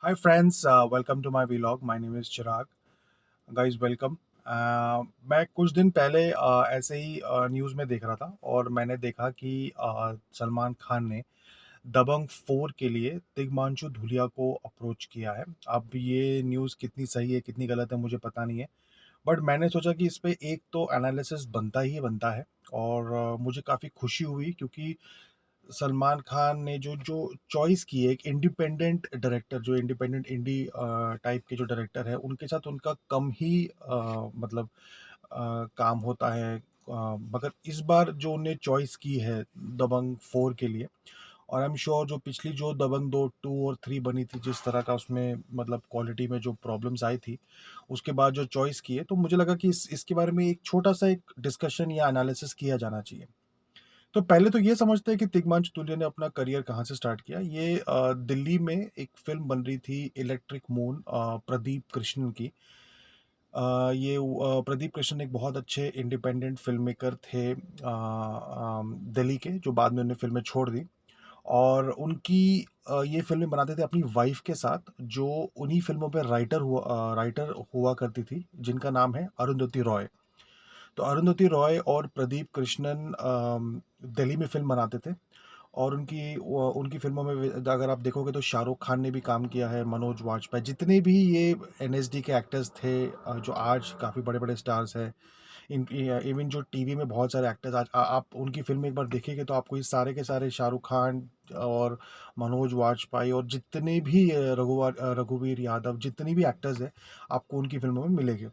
Hi friends, welcome to my vlog. My name is Chirag. Guys, welcome. मैं कुछ दिन पहले ऐसे ही न्यूज़ में देख रहा था और मैंने देखा कि सलमान खान ने दबंग 4 के लिए तिग्मांशु धूलिया को अप्रोच किया है। अब ये न्यूज़ कितनी सही है, कितनी गलत है मुझे पता नहीं है। बट मैंने सोचा कि इस पे एक तो एनालिसिस बनता ही बनता है और मुझे काफ़ी खुशी हुई क्योंकि सलमान खान ने जो जो चॉइस की है, एक इंडिपेंडेंट डायरेक्टर जो इंडिपेंडेंट इंडी टाइप के जो डायरेक्टर है उनके साथ उनका कम ही मतलब काम होता है, मगर इस बार जो उन्हें चॉइस की है दबंग 4 के लिए। और आई एम श्योर जो पिछली जो दबंग 2 2 और 3 बनी थी, जिस तरह का उसमें मतलब क्वालिटी में जो प्रॉब्लम्स आई थी, उसके बाद जो चॉइस की है, तो मुझे लगा कि इसके बारे में एक छोटा सा एक डिस्कशन या एनालिसिस किया जाना चाहिए। तो पहले तो ये समझते हैं कि तिग्मांशु तुल्य ने अपना करियर कहाँ से स्टार्ट किया। ये दिल्ली में एक फ़िल्म बन रही थी इलेक्ट्रिक मून, प्रदीप कृष्णन की। प्रदीप कृष्णन एक बहुत अच्छे इंडिपेंडेंट फ़िल्म मेकर थे, दिल्ली के, जो बाद में उन्होंने फ़िल्में छोड़ दी। और उनकी ये फ़िल्में बनाते थे अपनी वाइफ़ के साथ, जो उन्हीं फ़िल्मों पे राइटर हुआ करती थी, जिनका नाम है अरुंधति रॉय। तो अरुंधति रॉय और प्रदीप कृष्णन दिल्ली में फ़िल्म बनाते थे और उनकी फ़िल्मों में अगर आप देखोगे तो शाहरुख खान ने भी काम किया है, मनोज वाजपेयी, जितने भी ये एनएसडी के एक्टर्स थे, जो आज काफ़ी बड़े-बड़े स्टार्स हैं। इवन जो टीवी में बहुत सारे एक्टर्स आज आप उनकी फ़िल्म एक बार देखेंगे तो आपको ये सारे के सारे शाहरुख खान और मनोज वाजपेयी और जितने भी रघुवीर यादव, जितने भी एक्टर्स हैं, आपको उनकी फ़िल्मों में मिलेंगे।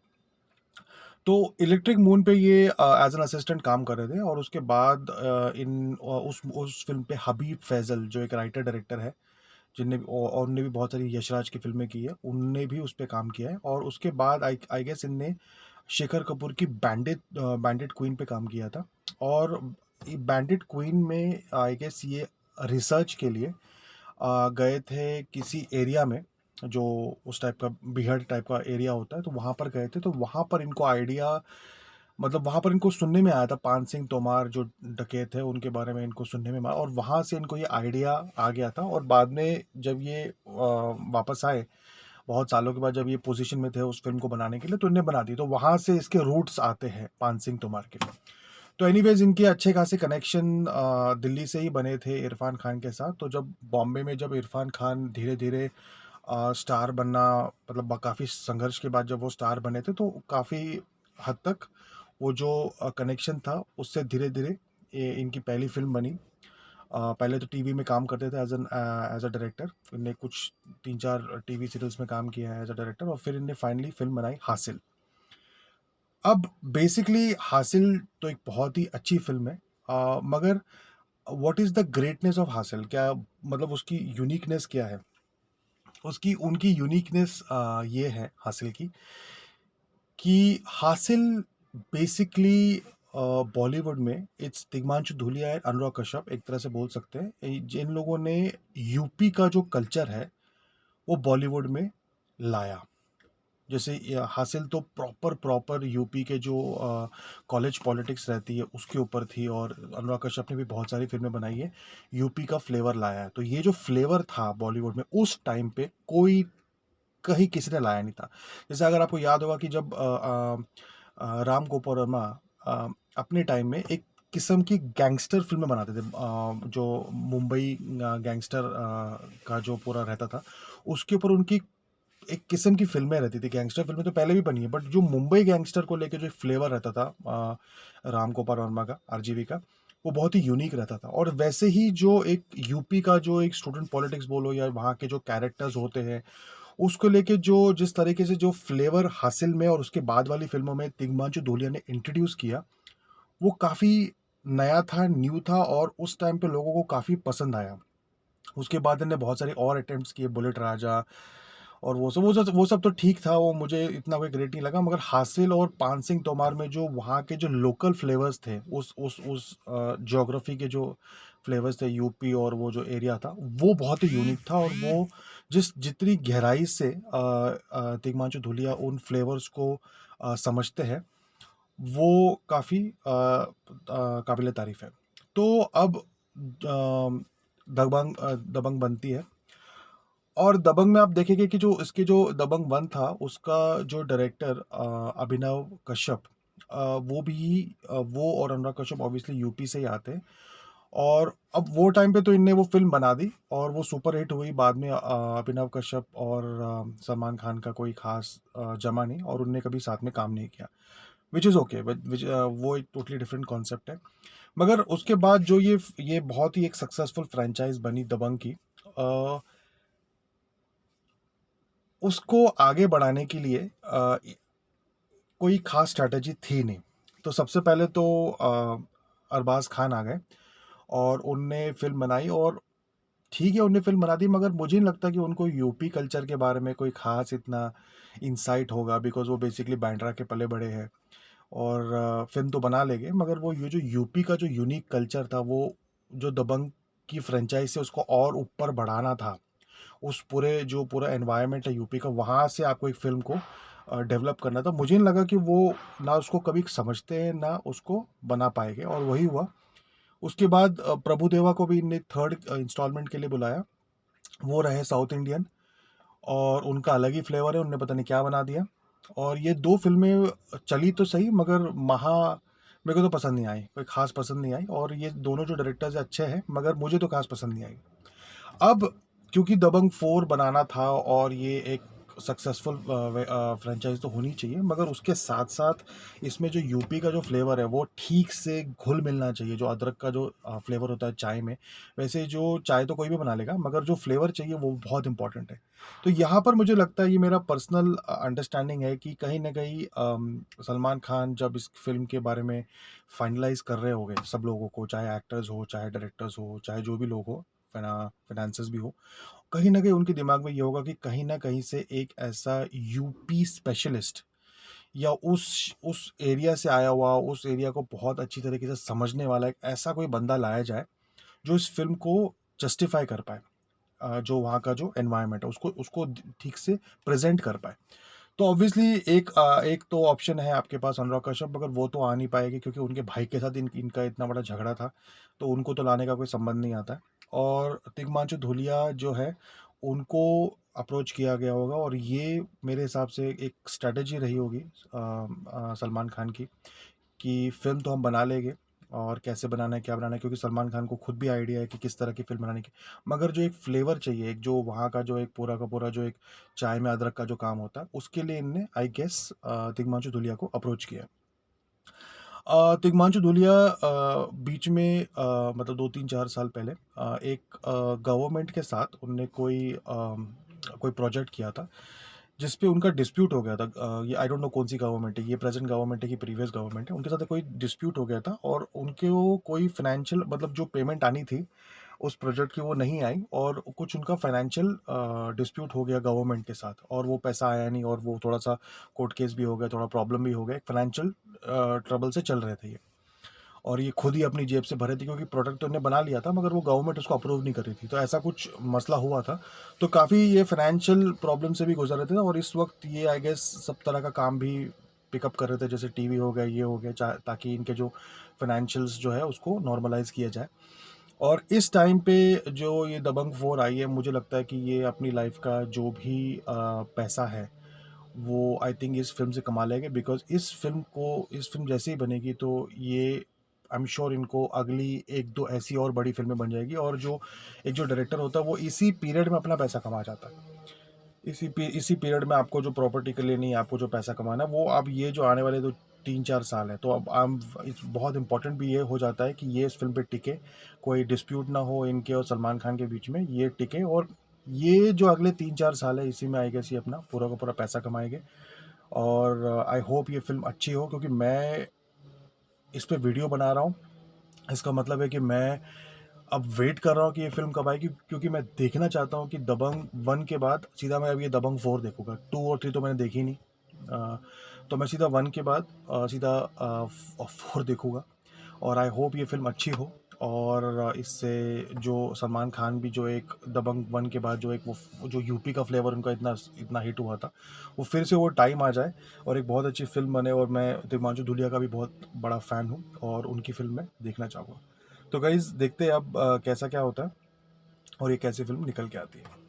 तो इलेक्ट्रिक मून पे ये एज़ एन असिस्टेंट काम कर रहे थे और उसके बाद उस फ़िल्म पे हबीब फैज़ल, जो एक राइटर डायरेक्टर है, जिनने भी और उनने भी बहुत सारी यशराज की फ़िल्में की है, उनने भी उस पे काम किया है। और उसके बाद आई आई गेस इनने शेखर कपूर की बैंडिट क्वीन पे काम किया था। और ये बैंडिट क्वीन में आई गेस ये रिसर्च के लिए गए थे किसी एरिया में, जो उस टाइप का बीहड़ टाइप का एरिया होता है, तो वहाँ पर गए थे। तो वहाँ पर इनको आइडिया, मतलब वहाँ पर इनको सुनने में आया था, पान सिंह तोमार जो डकैत है उनके बारे में इनको सुनने में आया और वहाँ से इनको ये आइडिया आ गया था। और बाद में जब ये वापस आए, बहुत सालों के बाद जब ये पोजीशन में थे उस फ़िल्म को बनाने के लिए, तो इन्हें बना दी। तो वहाँ से इसके रूट्स आते हैं पान सिंह तोमार के। तो एनीवेज़ इनके अच्छे खासे कनेक्शन दिल्ली से ही बने थे इरफ़ान खान के साथ। तो जब बॉम्बे में जब इरफ़ान खान धीरे-धीरे स्टार बनना, मतलब काफ़ी संघर्ष के बाद जब वो स्टार बने थे, तो काफ़ी हद तक वो जो कनेक्शन था उससे धीरे-धीरे ये इनकी पहली फ़िल्म बनी। पहले तो टीवी में काम करते थे एज़ अ डायरेक्टर। इनने कुछ 3-4 टीवी सीरियल्स में काम किया है एज़ अ डायरेक्टर और फिर इनने फाइनली फ़िल्म बनाई हासिल। अब बेसिकली हासिल तो एक बहुत ही अच्छी फ़िल्म है, मगर what is the greatness of हासिल? क्या मतलब उसकी यूनिकनेस क्या है? उसकी उनकी यूनिकनेस ये है हासिल की, कि हासिल बेसिकली बॉलीवुड में इट्स तिग्मांशु धूलिया एंड अनुराग कश्यप, एक तरह से बोल सकते हैं। जिन लोगों ने यूपी का जो कल्चर है वो बॉलीवुड में लाया। जैसे हासिल तो प्रॉपर प्रॉपर यूपी के जो कॉलेज पॉलिटिक्स रहती है उसके ऊपर थी, और अनुराग कश्यप ने भी बहुत सारी फिल्में बनाई है, यूपी का फ्लेवर लाया है। तो ये जो फ्लेवर था बॉलीवुड में उस टाइम पे कोई कहीं किसी ने लाया नहीं था। जैसे अगर आपको याद होगा कि जब राम गोपाल वर्मा अ, अपने टाइम में एक किस्म की गैंगस्टर फ़िल्में बनाते थे, जो मुंबई गैंगस्टर का जो पूरा रहता था, उसके ऊपर उनकी एक किस्म की फ़िल्में रहती थी। गैंगस्टर फ़िल्में तो पहले भी बनी है, बट जो मुंबई गैंगस्टर को लेके जो एक फ्लेवर रहता था राम गोपाल वर्मा का, आरजीवी का, वो बहुत ही यूनिक रहता था। और वैसे ही जो एक यूपी का जो एक स्टूडेंट पॉलिटिक्स बोलो या वहाँ के जो कैरेक्टर्स होते हैं, उसको लेके जो जिस तरीके से जो फ्लेवर हासिल में और उसके बाद वाली फ़िल्मों में तिग्मांशु धूलिया ने इंट्रोड्यूस किया, वो काफ़ी नया था, न्यू था और उस टाइम पे लोगों को काफ़ी पसंद आया। उसके बाद इन्होंने बहुत सारे और अटेम्प्ट्स किए, बुलेट राजा और वो सब तो ठीक था, वो मुझे इतना कोई ग्रेट नहीं लगा। मगर हासिल और पान सिंह तोमार में जो वहाँ के जो लोकल फ्लेवर्स थे, उस ज्योग्राफी के जो फ्लेवर्स थे, यूपी और वो जो एरिया था, वो बहुत ही यूनिक था। और वो जितनी गहराई से तिग्मांशु धूलिया उन फ्लेवर्स को समझते हैं, वो काफ़ी काबिल तारीफ़ है। तो अब दबंग बनती है। और दबंग में आप देखेंगे कि जो इसके जो दबंग 1 था, उसका जो डायरेक्टर अभिनव कश्यप, वो और अनुराग कश्यप ऑब्वियसली यूपी से ही आते हैं। और अब वो टाइम पे तो इनने वो फ़िल्म बना दी और वो सुपर हिट हुई। बाद में अभिनव कश्यप और सलमान खान का कोई ख़ास जमा नहीं और उनने कभी साथ में काम नहीं किया। व्हिच इज़ ओके, वो एक टोटली डिफरेंट कॉन्सेप्ट है। मगर उसके बाद जो ये बहुत ही एक सक्सेसफुल फ्रैंचाइज़ बनी दबंग की, अ, उसको आगे बढ़ाने के लिए कोई ख़ास स्ट्रैटेजी थी नहीं। तो सबसे पहले तो अरबाज़ खान आ गए और उनने फ़िल्म बनाई और ठीक है, उनने फ़िल्म बना दी, मगर मुझे नहीं लगता कि उनको यूपी कल्चर के बारे में कोई ख़ास इतना इनसाइट होगा, बिकॉज़ वो बेसिकली बांद्रा के पले-बड़े हैं। और फ़िल्म तो बना लेंगे, मगर वो ये जो यूपी का जो यूनिक कल्चर था, वो जो दबंग की फ्रैंचाइज़ से उसको और ऊपर बढ़ाना था। उस पूरा एनवायरनमेंट है यूपी का, वहाँ से आपको एक फ़िल्म को डेवलप करना था। मुझे नहीं लगा कि वो ना उसको कभी समझते हैं, ना उसको बना पाएँगे, और वही हुआ। उसके बाद प्रभुदेवा को भी इनने 3rd इंस्टॉलमेंट के लिए बुलाया। वो रहे साउथ इंडियन और उनका अलग ही फ्लेवर है, उन्होंने पता नहीं क्या बना दिया। और ये 2 फ़िल्में चली तो सही, मगर मेरे को तो पसंद नहीं आई, कोई ख़ास पसंद नहीं आई। और ये दोनों जो डायरेक्टर्स अच्छे हैं, मगर मुझे तो ख़ास पसंद नहीं आई। अब क्योंकि दबंग 4 बनाना था और ये एक सक्सेसफुल फ्रैंचाइज़ तो होनी चाहिए, मगर उसके साथ-साथ इसमें जो यूपी का जो फ्लेवर है, वो ठीक से घुल-मिलना चाहिए। जो अदरक का जो फ्लेवर होता है चाय में, वैसे जो चाय तो कोई भी बना लेगा, मगर जो फ्लेवर चाहिए वो बहुत इम्पोर्टेंट है। तो यहाँ पर मुझे लगता है, ये मेरा पर्सनल अंडरस्टैंडिंग है कि कहीं न कहीं सलमान खान जब इस फ़िल्म के बारे में फाइनलाइज़ कर रहे होंगे सब लोगों को, चाहे एक्टर्स हो, चाहे डायरेक्टर्स हो, चाहे जो भी लोग हो, फाइनेंसियर्स भी हो, कहीं न कहीं उनके दिमाग में ये होगा कि कहीं न कहीं से एक ऐसा यूपी स्पेशलिस्ट, या उस एरिया से आया हुआ, उस एरिया को बहुत अच्छी तरीके से समझने वाला एक ऐसा कोई बंदा लाया जाए, जो इस फ़िल्म को जस्टिफ़ाई कर पाए। जो वहाँ का जो एनवायरनमेंट है, उसको उसको ठीक से प्रेज़ेंट कर पाए। तो ऑब्वियसली एक तो ऑप्शन है आपके पास अनुराग कश्यप, मगर वो तो आ नहीं पाएगी क्योंकि उनके भाई के साथ इनका इतना बड़ा झगड़ा था, तो उनको तो लाने का कोई संबंध नहीं आता है। और तिग्मांशु धूलिया जो है, उनको अप्रोच किया गया होगा, और ये मेरे हिसाब से एक स्ट्रैटेजी रही होगी सलमान खान की, कि फ़िल्म तो हम बना लेंगे, और कैसे बनाना है, क्या बनाना है, क्योंकि सलमान खान को खुद भी आइडिया है कि किस तरह की फ़िल्म बनाने की। मगर जो एक फ्लेवर चाहिए, एक जो वहाँ का जो एक पूरा का पूरा जो एक चाय में अदरक का जो काम होता है, उसके लिए इनने आई गेस तिग्मांशु धूलिया को अप्रोच किया। तिग्मांशु धूलिया बीच में मतलब 2-3-4 साल पहले एक गवर्नमेंट के साथ उनने कोई प्रोजेक्ट किया था, जिस पे उनका डिस्प्यूट हो गया था। ये आई डोंट नो कौन-सी गवर्नमेंट है, ये प्रेज़ेंट गवर्नमेंट है कि प्रीवियस गवर्नमेंट है, उनके साथ कोई डिस्प्यूट हो गया था, और उनको कोई फ़ाइनेंशियल, मतलब जो पेमेंट आनी थी उस प्रोजेक्ट की, वो नहीं आई, और कुछ उनका फ़ाइनेंशियल डिस्प्यूट हो गया गवर्नमेंट के साथ, और वो पैसा आया नहीं, और वो थोड़ा-सा कोर्ट केस भी हो गया, थोड़ा प्रॉब्लम भी हो गया, एक फ़ाइनेंशियल ट्रबल से चल रहे थे ये। और ये खुद ही अपनी जेब से भरे थे, क्योंकि प्रोडक्ट तो उन्होंने बना लिया था, मगर वो गवर्नमेंट उसको अप्रूव नहीं कर रही थी, तो ऐसा कुछ मसला हुआ था। तो काफ़ी ये फाइनेंशियल प्रॉब्लम से भी गुजर रहे थे, और इस वक्त ये आई गेस सब तरह का काम भी पिकअप कर रहे थे, जैसे टीवी हो गया, ये हो गया, ताकि इनके जो फाइनेंशियल्स जो है उसको नॉर्मलाइज किया जाए। और इस टाइम पे जो ये दबंग 4 आई है, मुझे लगता है कि ये अपनी लाइफ का जो भी पैसा है, वो आई थिंक इस फ़िल्म से कमा लेंगे, बिकॉज़ इस फ़िल्म जैसे ही बनेगी, तो ये आई एम श्योर इनको अगली 1-2 ऐसी और बड़ी फ़िल्में बन जाएगी, और जो एक जो डायरेक्टर होता है, वो इसी पीरियड में अपना पैसा कमा जाता है। इसी पीरियड में आपको जो प्रॉपर्टी के लिए नहीं, आपको जो पैसा कमाना है, वो अब ये जो आने वाले जो 3-4 साल है, तो अब इट्स बहुत इम्पोर्टेंट भी ये हो जाता है कि ये इस फ़िल्म पे टिके, कोई डिस्प्यूट ना हो इनके और सलमान खान के बीच में, ये टिके, और ये जो अगले 3-4 साल है, इसी में आई गेस ये अपना पूरा का पूरा पैसा कमाएँगे। और आई होप ये फ़िल्म अच्छी हो, क्योंकि मैं इस पे वीडियो बना रहा हूँ। इसका मतलब है कि मैं अब वेट कर रहा हूँ कि ये फ़िल्म कब आएगी, क्योंकि मैं देखना चाहता हूँ कि दबंग 1 के बाद सीधा मैं अब ये दबंग 4 देखूँगा। 2 और 3 तो मैंने देखी नहीं। अ, तो मैं सीधा 1 के बाद सीधा 4 देखूँगा, और आई होप ये फ़िल्म अच्छी हो, और इससे जो सलमान खान भी जो एक दबंग 1 के बाद जो एक वो जो यूपी का फ्लेवर उनका इतना इतना हिट हुआ था, वो फिर से वो टाइम आ जाए, और एक बहुत अच्छी फ़िल्म बने, और मैं तिग्मांशु धूलिया का भी बहुत बड़ा फ़ैन हूँ, और उनकी फ़िल्म मैं देखना चाहूँगा। तो गाइज़ देखते हैं अब कैसा क्या होता है, और ये कैसी फ़िल्म निकल के आती है।